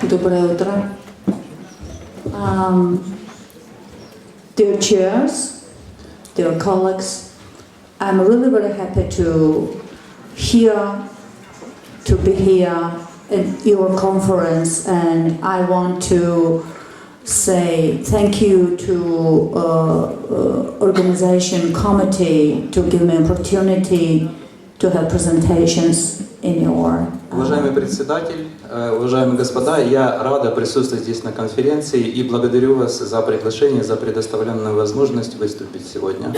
Доброе утро. Dear chairs, dear colleagues, I'm really very happy to be here in your conference, and I want to say thank you to organization committee to give me opportunity to have presentations in your. Уважаемый председатель, уважаемые господа, я рада присутствовать здесь на конференции и благодарю вас за приглашение, за предоставленную возможность выступить сегодня.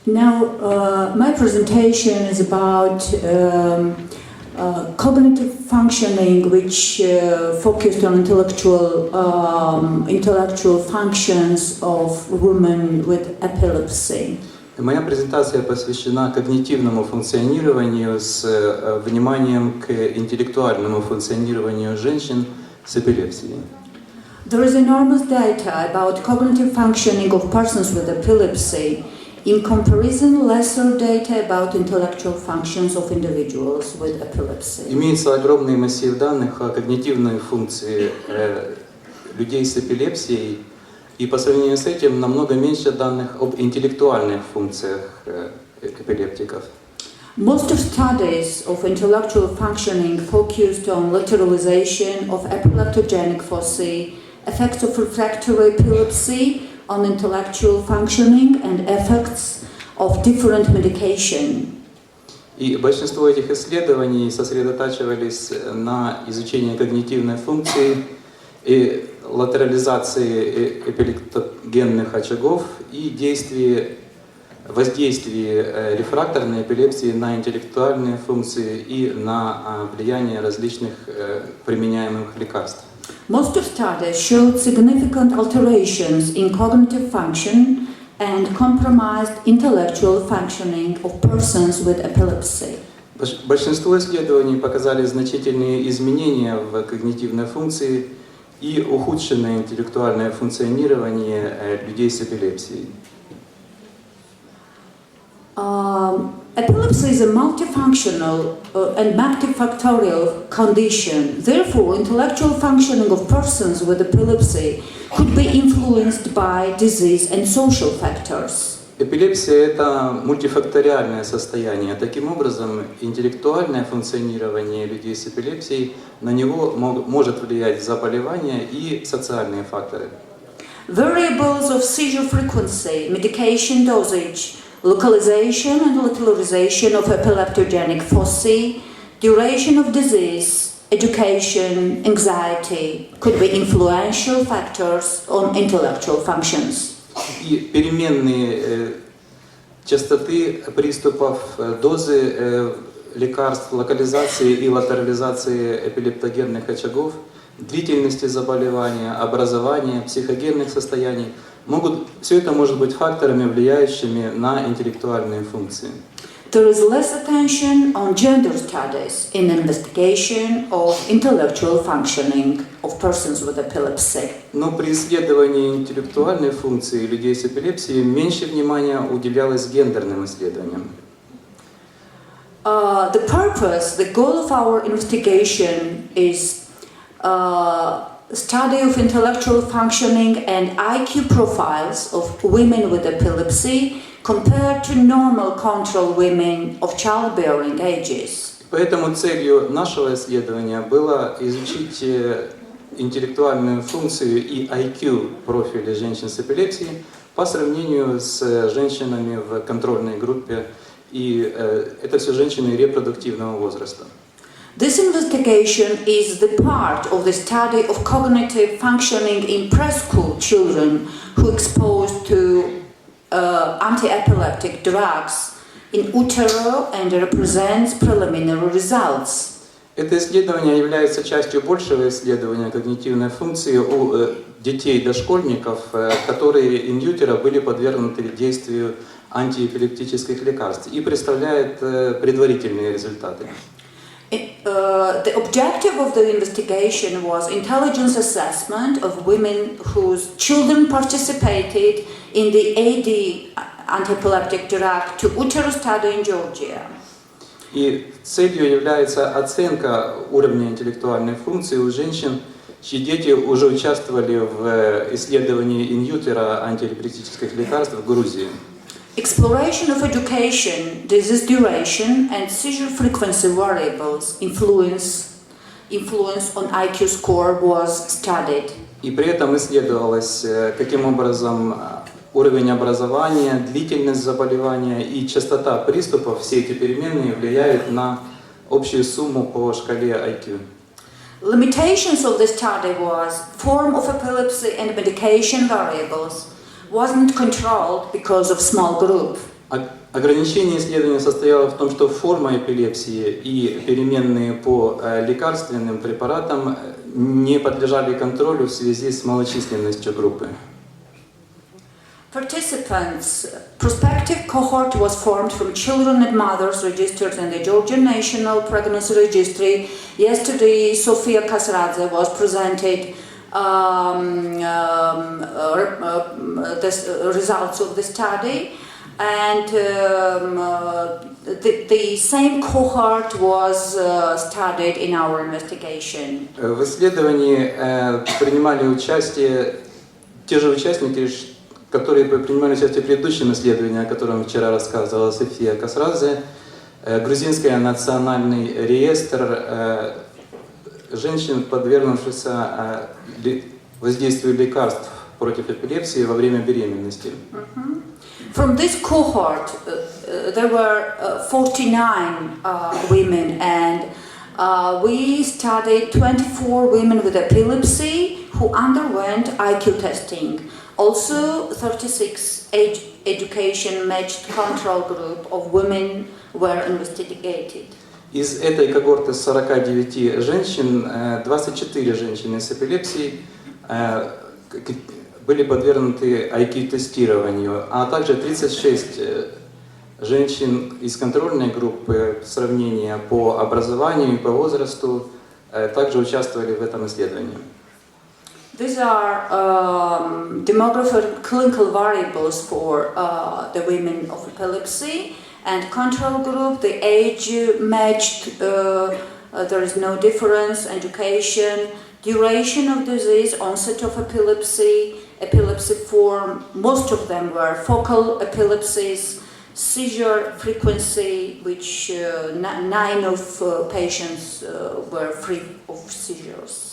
Now, my presentation is about cognitive functioning, which focused on intellectual functions of women with epilepsy. Моя презентация посвящена когнитивному функционированию с вниманием к интеллектуальному функционированию женщин с эпилепсией. There is enormous data about cognitive functioning of persons with epilepsy. In comparison, lesser data about intellectual functions of individuals with epilepsy. Имеется огромный массив данных о когнитивной функции людей с эпилепсией, и по сравнению с этим намного меньше данных об интеллектуальных функциях эпилептиков. Most of studies of intellectual functioning focused on lateralization of epileptogenic foci, effects of refractory epilepsy on intellectual functioning and effects of different medication. И большинство этих исследований сосредотачивались на изучении когнитивной функции и латерализации эпилептогенных очагов и воздействии рефракторной эпилепсии на интеллектуальные функции и на влияние различных применяемых лекарств. Most of studies showed significant alterations in cognitive function and compromised intellectual functioning of persons with epilepsy. Большинство исследований показали значительные изменения в когнитивной функции и ухудшенное интеллектуальное функционирование людей с эпилепсией. Epilepsy is a multifunctional and multifactorial condition. Therefore, intellectual functioning of persons with epilepsy could be influenced by disease and social factors. Эпилепсия – это мультифакториальное состояние. Таким образом, интеллектуальное функционирование людей с эпилепсией, на него может влиять заболевание и социальные факторы. Variables of seizure frequency, medication dosage, localization and lateralization of epileptogenic foci, duration of disease, education, anxiety could be influential factors on intellectual functions. И переменные частоты приступов, дозы лекарств, локализации и латерализации эпилептогенных очагов, длительности заболевания, образования, психогенных состояний, все это может быть факторами, влияющими на интеллектуальные функции. There is less attention on gender studies in investigation of intellectual functioning of persons with epilepsy. Но при исследовании интеллектуальной функции людей с эпилепсией меньше внимания уделялось гендерным исследованиям. The goal of our investigation is study of intellectual functioning and IQ profiles of women with epilepsy compared to normal control women of childbearing ages. Поэтому целью нашего исследования было изучить интеллектуальную функцию и IQ профиля женщин с эпилепсией по сравнению с женщинами в контрольной группе, и это все женщины репродуктивного возраста. This investigation is the part of the study of cognitive functioning in preschool children who exposed to anti-epileptic drugs in utero and represents preliminary results. Это исследование является частью большего исследования когнитивной функции у детей-дошкольников, которые in utero были подвергнуты действию антиэпилептических лекарств, и представляет предварительные результаты. The objective of the investigation was intelligence assessment of women whose children participated in the AD, anti-epileptic drug, to utero study in Georgia. И целью является оценка уровня интеллектуальной функции у женщин, чьи дети уже участвовали в исследовании ин-ютера антиэпилептических лекарств в Грузии. Exploration of education, disease duration, and seizure frequency variables influence on IQ score was studied. И при этом исследовалось, каким образом уровень образования, длительность заболевания и частота приступов, все эти переменные влияют на общую сумму по шкале IQ. Limitations of the study was form of epilepsy and medication variables wasn't controlled because of small group. Ограничение исследования состояло в том, что форма эпилепсии и переменные по лекарственным препаратам не подлежали контролю в связи с малочисленностью группы. Prospective cohort was formed from children and mothers registered in the Georgian National Pregnancy Registry. Yesterday, Sofia Kasradze was presented the results of the study, and the same cohort was studied in our investigation. В исследовании принимали участие те же участники, которые принимали участие в предыдущем исследовании, о котором вчера рассказывала София Касрадзе, грузинский национальный реестр женщин, подвергнувшихся воздействию лекарств против эпилепсии во время беременности. From this cohort, there were 49 women, and we studied 24 women with epilepsy who underwent IQ testing. Also, 36 education matched control group of women were investigated. Из этой когорты 49 женщин, 24 женщины с эпилепсией были подвергнуты IQ-тестированию, а также 36 женщин из контрольной группы сравнения по образованию и по возрасту также участвовали в этом исследовании. These are demographic clinical variables for the women of epilepsy, and control group, the age matched, there is no difference, education, duration of disease, onset of epilepsy, epilepsy form, most of them were focal epilepsies, seizure frequency, which 9 of patients were free of seizures.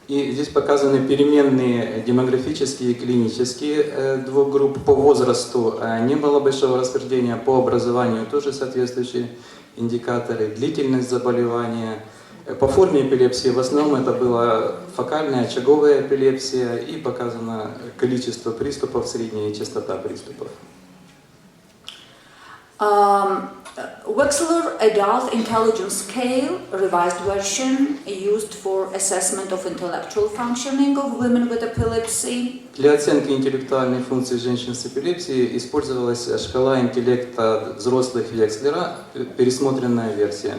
И здесь показаны переменные демографические и клинические двух групп. По возрасту не было большого расхождения, по образованию тоже соответствующие индикаторы, длительность заболевания. По форме эпилепсии в основном это была фокальная очаговая эпилепсия и показано количество приступов, средняя частота приступов. Wechsler Adult Intelligence Scale, revised version, used for assessment of intellectual functioning of women with epilepsy. Для оценки интеллектуальной функции женщин с эпилепсией использовалась шкала интеллекта взрослых Векслера, пересмотренная версия.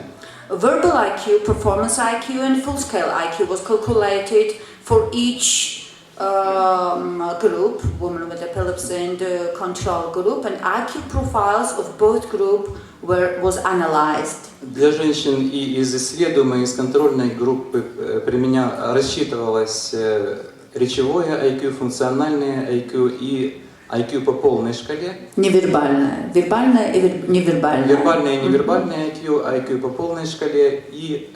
Verbal IQ, performance IQ, and full-scale IQ was calculated for each group, women with epilepsy and control group, and IQ profiles of both group was analyzed. Для женщин и из исследуемой, из контрольной группы рассчитывалось речевое IQ, функциональное IQ и IQ по полной шкале. Невербальное, вербальное и невербальное. Вербальное и невербальное IQ, IQ по полной шкале и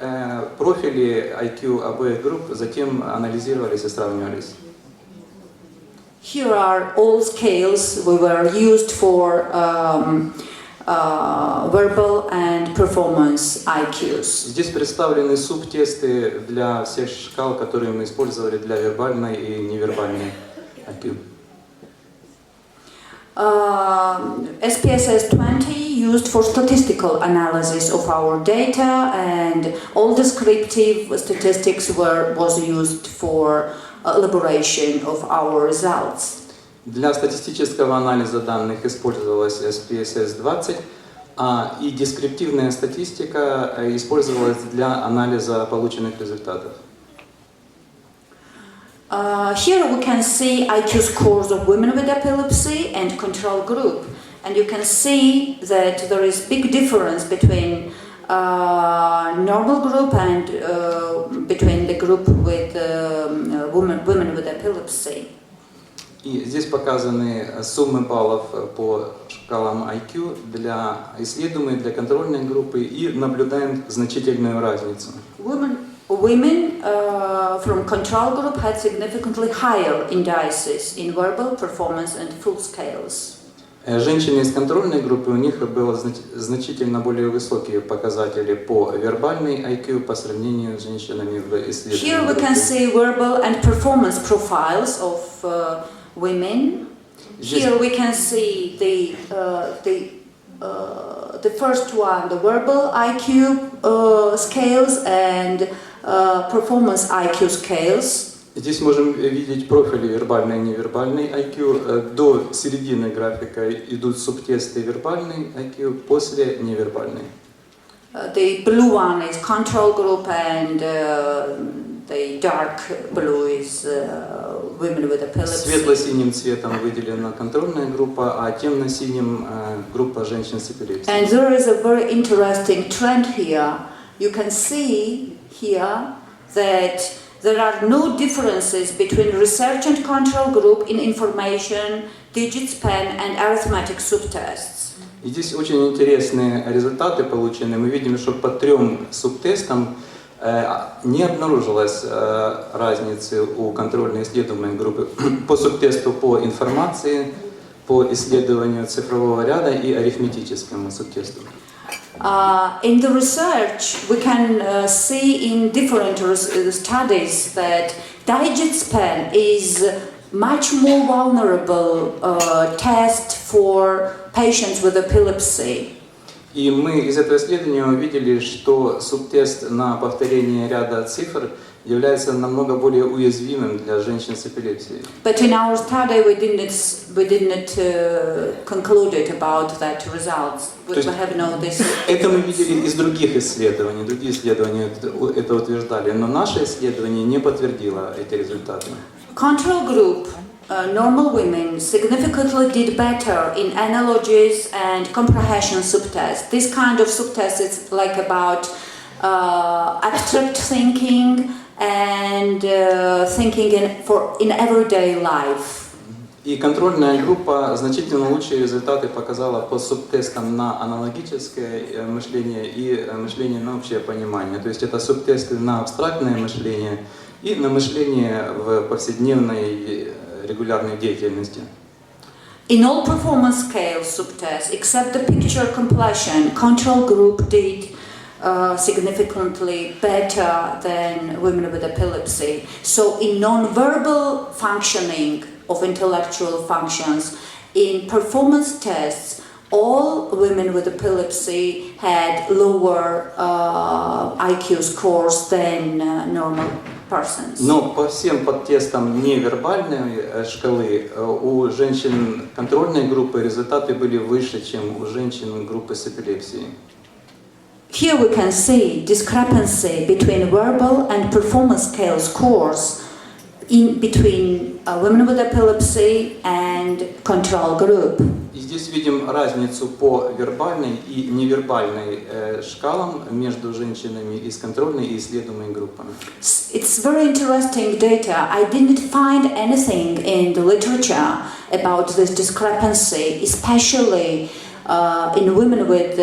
профили IQ обоих групп затем анализировались и сравнивались. Here are all scales we were used for verbal and performance IQs. Здесь представлены субтесты для всех шкал, которые мы использовали для вербальной и невербальной IQ. SPSS 20 used for statistical analysis of our data, and all descriptive statistics was used for elaboration of our results. Для статистического анализа данных использовалась SPSS 20, и дескриптивная статистика использовалась для анализа полученных результатов. Here we can see IQ scores of women with epilepsy and control group, and you can see that there is big difference between normal group and between the group with women with epilepsy. И здесь показаны суммы баллов по шкалам IQ для исследуемой, для контрольной группы, и наблюдаем значительную разницу. Women from control group had significantly higher indices in verbal, performance and full scales. Женщины из контрольной группы, у них было значительно более высокие показатели по вербальной IQ по сравнению с женщинами в исследовании. Here we can see verbal and performance profiles of women. Here we can see the first one, the verbal IQ scales and performance IQ scales. Здесь можем видеть профили вербальной и невербальной IQ. До середины графика идут субтесты вербальной IQ, после невербальной. The blue one is control group and the dark blue is women with epilepsy. Светло-синим цветом выделена контрольная группа, а темно-синим группа женщин с эпилепсией. And there is a very interesting trend here. You can see here that there are no differences between research and control group in information, digit span and arithmetic subtests. И здесь очень интересные результаты получены. Мы видим, что по 3 субтестам не обнаружилось разницы у контрольной исследуемой группы по субтесту по информации, по исследованию цифрового ряда и арифметическому субтесту. In the research, we can see in different studies that digit span is much more vulnerable test for patients with epilepsy. И мы из этого исследования увидели, что субтест на повторение ряда цифр является намного более уязвимым для женщин с эпилепсией. But in our study, we didn't conclude about that results. We have no this. Это мы видели из других исследований. Другие исследования это утверждали, но наше исследование не подтвердило эти результаты. Control group, normal women significantly did better in analogies and comprehension subtests. This kind of subtest is like about abstract thinking and thinking in everyday life. И контрольная группа значительно лучшие результаты показала по субтестам на аналогическое мышление и мышление на общее понимание. То есть это субтесты на абстрактное мышление и на мышление в повседневной регулярной деятельности. In all performance scale subtests, except the picture completion, control group did significantly better than women with epilepsy. So in non-verbal functioning of intellectual functions, in performance tests, all women with epilepsy had lower IQ scores than normal persons. Но по всем подтестам невербальной шкалы у женщин контрольной группы результаты были выше, чем у женщин группы с эпилепсией. Here we can see discrepancy between verbal and performance scale scores in between women with epilepsy and control group. И здесь видим разницу по вербальной и невербальной шкалам между женщинами из контрольной и исследуемой группами. It's very interesting data. I didn't find anything in the literature about this discrepancy, especially in women with,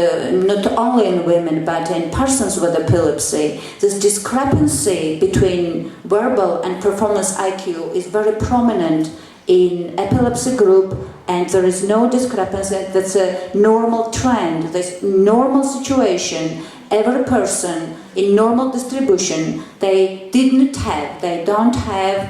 not only in women, but in persons with epilepsy. This discrepancy between verbal and performance IQ is very prominent in epilepsy group, and there is no discrepancy. That's a normal trend, this normal situation. Every person in normal distribution, they don't have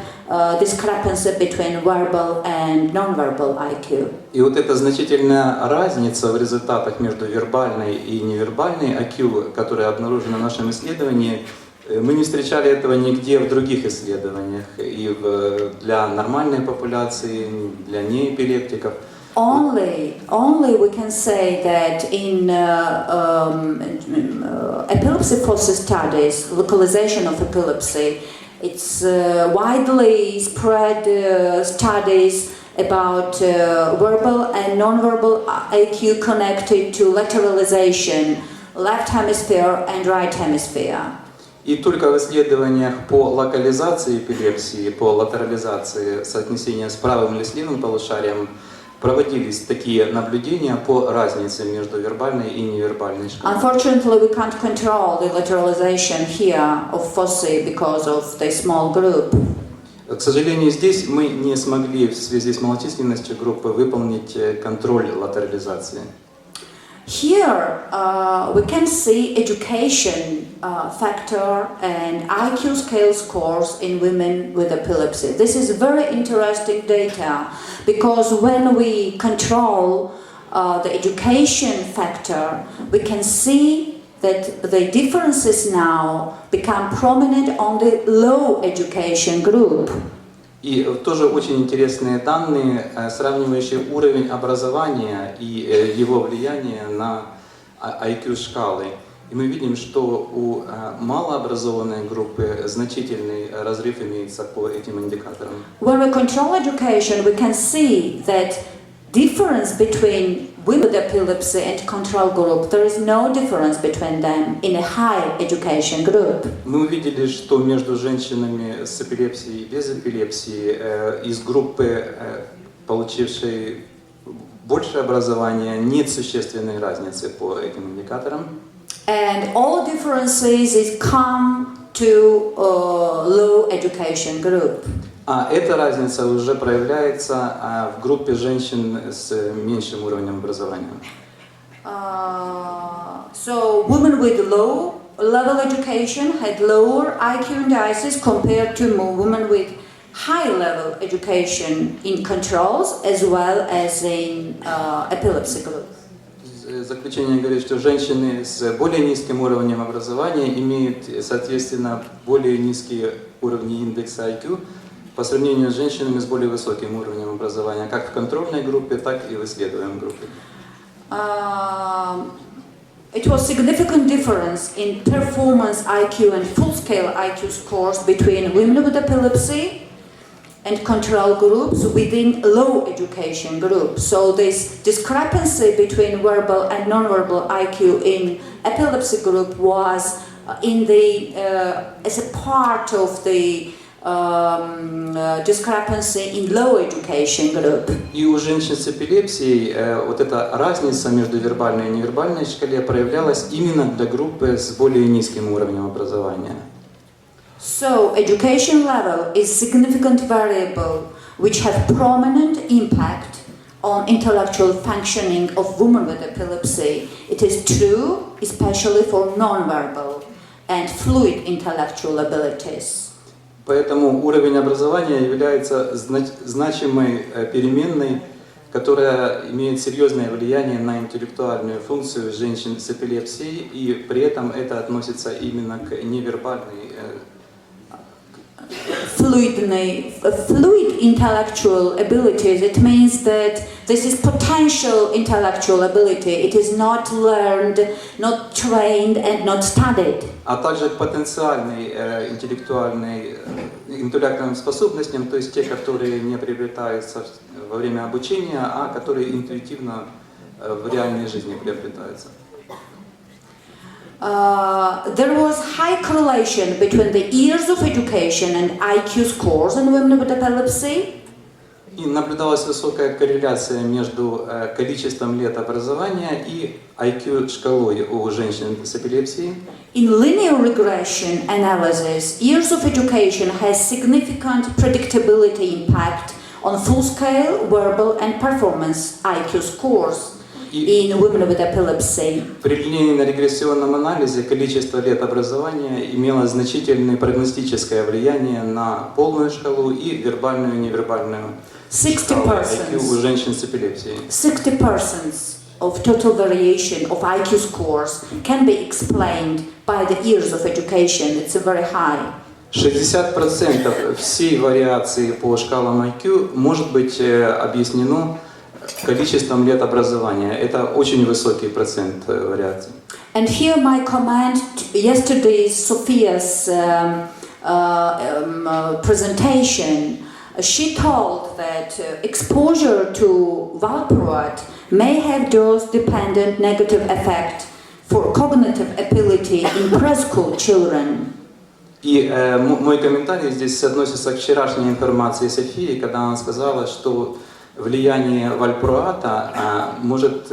discrepancy between verbal and non-verbal IQ. И вот эта значительная разница в результатах между вербальной и невербальной IQ, которая обнаружена в нашем исследовании, мы не встречали этого нигде в других исследованиях, и для нормальной популяции, для неэпилептиков. Only we can say that in epilepsy foci studies, localization of epilepsy, it's widely spread studies about verbal and non-verbal IQ connected to lateralization left hemisphere and right hemisphere. И только в исследованиях по локализации эпилепсии, по латерализации соотнесения с правым или с левым полушарием проводились такие наблюдения по разнице между вербальной и невербальной шкалой. Unfortunately, we can't control the lateralization here of foci because of the small group. К сожалению, здесь мы не смогли в связи с малочисленностью группы выполнить контроль латерализации. Here we can see education factor and IQ scale scores in women with epilepsy. This is very interesting data because when we control the education factor, we can see that the differences now become prominent on the low education group. И тоже очень интересные данные, сравнивающие уровень образования и его влияние на IQ-шкалы. И мы видим, что у малообразованной группы значительный разрыв имеется по этим индикаторам. When we control education, we can see that difference between women with epilepsy and control group, there is no difference between them in a high education group. Мы увидели, что между женщинами с эпилепсией и без эпилепсии из группы, получившей больше образования, нет существенной разницы по этим индикаторам. And all differences is come to low education group. А эта разница уже проявляется в группе женщин с меньшим уровнем образования. So women with low level education had lower IQ indices compared to women with high level education in controls as well as in epilepsy group. Заключение говорит, что женщины с более низким уровнем образования имеют, соответственно, более низкие уровни индекса IQ по сравнению с женщинами с более высоким уровнем образования, как в контрольной группе, так и в исследуемой группе. It was significant difference in performance IQ and full-scale IQ scores between women with epilepsy and control groups within low education groups. So this discrepancy between verbal and non-verbal IQ in epilepsy group was in the as a part of the discrepancy in low education group. И у женщин с эпилепсией вот эта разница между вербальной и невербальной шкале проявлялась именно для группы с более низким уровнем образования. So education level is significant variable which have prominent impact on intellectual functioning of women with epilepsy. It is true especially for non-verbal and fluid intellectual abilities. Поэтому уровень образования является значимой переменной, которая имеет серьезное влияние на интеллектуальную функцию женщин с эпилепсией, и при этом это относится именно к невербальной. Fluid intellectual abilities, it means that this is potential intellectual ability. It is not learned, not trained and not studied. А также к потенциальной интеллектуальным способностям, то есть те, которые не приобретаются во время обучения, а которые интуитивно в реальной жизни приобретаются. There was high correlation between the years of education and IQ scores in women with epilepsy. И наблюдалась высокая корреляция между количеством лет образования и IQ-шкалой у женщин с эпилепсией. In linear regression analysis, years of education has significant predictability impact on full-scale, verbal and performance IQ scores. In women with epilepsy. При линейно-регрессионном анализе количество лет образования имело значительное прогностическое влияние на полную шкалу и вербальную и невербальную шкалу IQ у женщин с эпилепсией. 60% of total variation of IQ scores can be explained by the years of education. It's very high. 60% всей вариации по шкалам IQ может быть объяснено количеством лет образования. Это очень высокий процент вариаций. And here my comment yesterday's Sophia's presentation. She told that exposure to valproate may have dose-dependent negative effect for cognitive ability in preschool children. И мой комментарий здесь относится к вчерашней информации Софии, когда она сказала, что влияние вальпроата может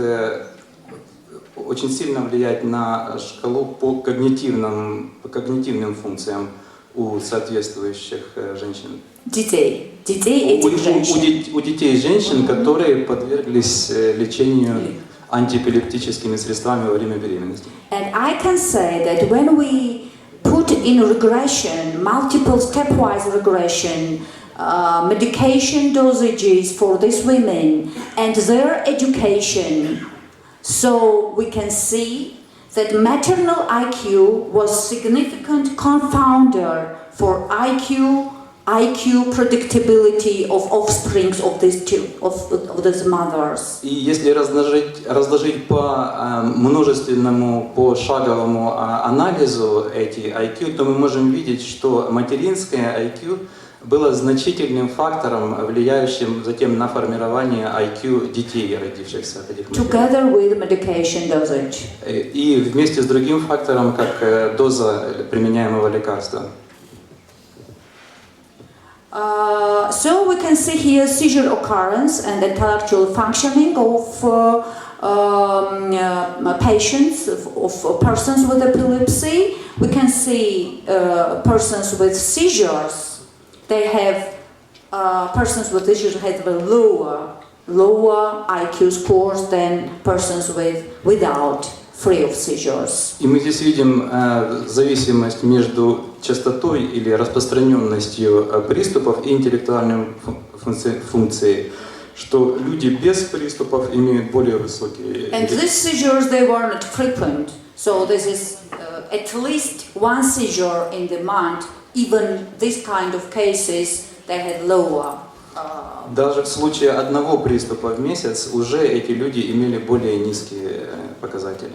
очень сильно влиять на шкалу по когнитивным функциям у соответствующих женщин. Детей этих женщин. У детей и женщин, которые подверглись лечению антиэпилептическими средствами во время беременности. And I can say that when we put in regression, multiple stepwise regression, medication dosages for these women and their education, so we can see that maternal IQ was significant confounder for IQ predictability of offspring of these mothers. И если разложить по множественному, по шаговому анализу эти IQ, то мы можем видеть, что материнское IQ было значительным фактором, влияющим затем на формирование IQ детей, родившихся от этих матерей. Together with medication dosage. И вместе с другим фактором, как доза применяемого лекарства. So we can see here seizure occurrence and intellectual functioning of patients, of persons with epilepsy. We can see persons with seizures. They have persons with seizures have a lower IQ scores than persons without free of seizures. И мы здесь видим зависимость между частотой или распространенностью приступов и интеллектуальной функцией, что люди без приступов имеют более высокие. And these seizures, they were not frequent. So this is at least one seizure in the month. Even this kind of cases, they had lower. Даже в случае одного приступа в месяц уже эти люди имели более низкие показатели.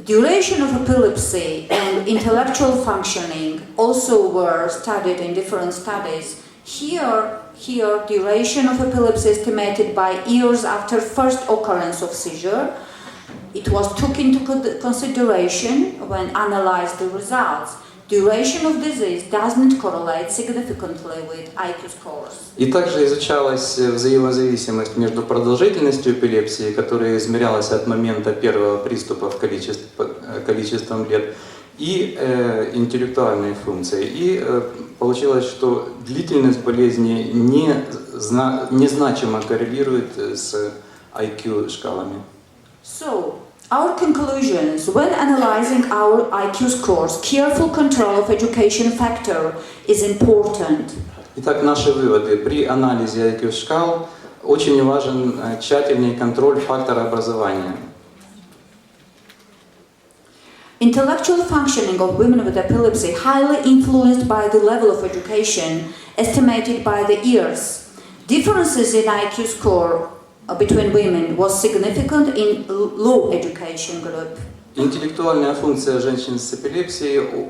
Duration of epilepsy and intellectual functioning also were studied in different studies. Here, duration of epilepsy estimated by years after first occurrence of seizure. It was took into consideration when analyzed the results. Duration of disease doesn't correlate significantly with IQ scores. И также изучалась взаимозависимость между продолжительностью эпилепсии, которая измерялась от момента первого приступа в количеством лет, и интеллектуальной функцией. И получилось, что длительность болезни незначимо коррелирует с IQ-шкалами. So, our conclusions when analyzing our IQ scores, careful control of education factor is important. Итак, наши выводы. При анализе IQ-шкал очень важен тщательный контроль фактора образования. Intellectual functioning of women with epilepsy highly influenced by the level of education estimated by the years. Differences in IQ score between women was significant in low education group. Интеллектуальная функция женщин с эпилепсией,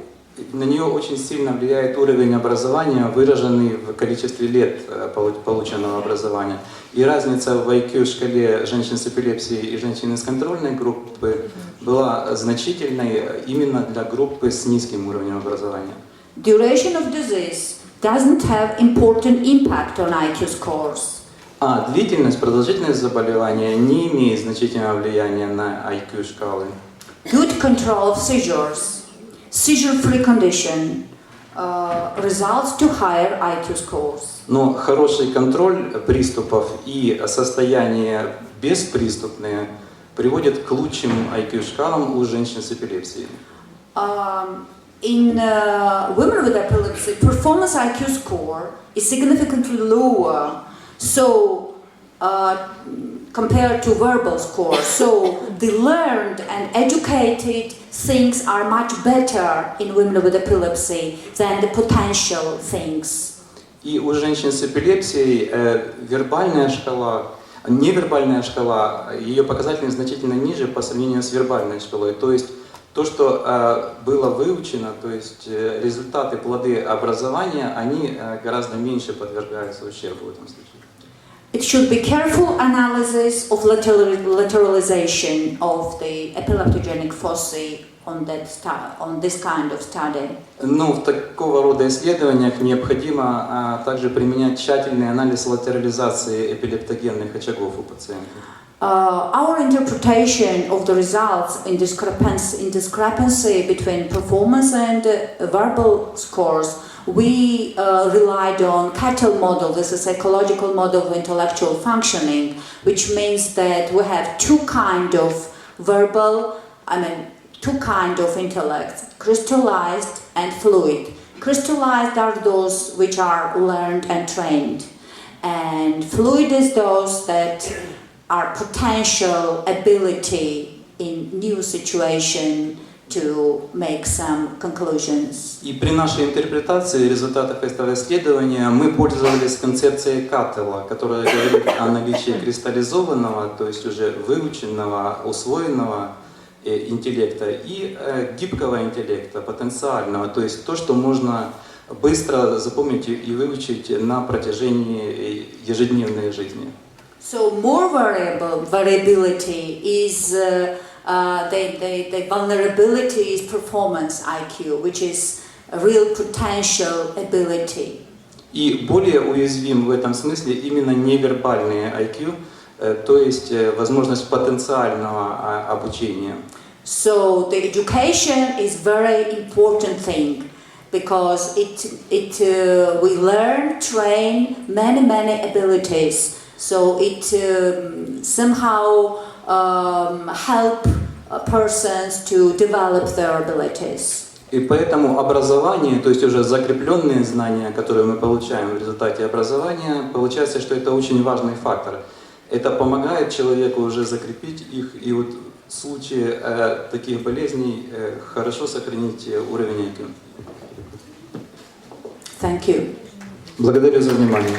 на нее очень сильно влияет уровень образования, выраженный в количестве лет полученного образования. И разница в IQ-шкале женщин с эпилепсией и женщин из контрольной группы была значительной именно для группы с низким уровнем образования. Duration of disease doesn't have important impact on IQ scores. А длительность, продолжительность заболевания не имеет значительного влияния на IQ-шкалы. Good control of seizures, seizure-free condition results to higher IQ scores. Но хороший контроль приступов и состояние бесприступное приводит к лучшим IQ-шкалам у женщин с эпилепсией. In women with epilepsy, performance IQ score is significantly lower. So, compared to verbal score, so the learned and educated things are much better in women with epilepsy than the potential things. И у женщин с эпилепсией вербальная шкала, невербальная шкала, ее показатели значительно ниже по сравнению с вербальной шкалой. То есть то, что было выучено, то есть результаты, плоды образования, они гораздо меньше подвергаются ущербу в этом случае. It should be careful analysis of lateralization of the epileptogenic foci on this kind of study. Но в такого рода исследованиях необходимо также применять тщательный анализ латерализации эпилептогенных очагов у пациентов. Our interpretation of the results in discrepancy between performance and verbal scores, we relied on Cattell model. This is a psychological model of intellectual functioning, which means that we have two kind of intellect, crystallized and fluid. Crystallized are those which are learned and trained, and fluid is those that are potential ability in new situation to make some conclusions. И при нашей интерпретации результатов этого исследования мы пользовались концепцией Каттелла, которая говорит о наличии кристаллизованного, то есть уже выученного, усвоенного интеллекта и гибкого интеллекта, потенциального, то есть то, что можно быстро запомнить и выучить на протяжении ежедневной жизни. So more variability is the vulnerability is performance IQ, which is a real potential ability. И более уязвим в этом смысле именно невербальные IQ, то есть возможность потенциального обучения. So the education is very important thing because we learn, train many abilities. So it somehow help persons to develop their abilities. И поэтому образование, то есть уже закрепленные знания, которые мы получаем в результате образования, получается, что это очень важный фактор. Это помогает человеку уже закрепить их и вот в случае таких болезней хорошо сохранить уровень IQ. Thank you. Благодарю за внимание.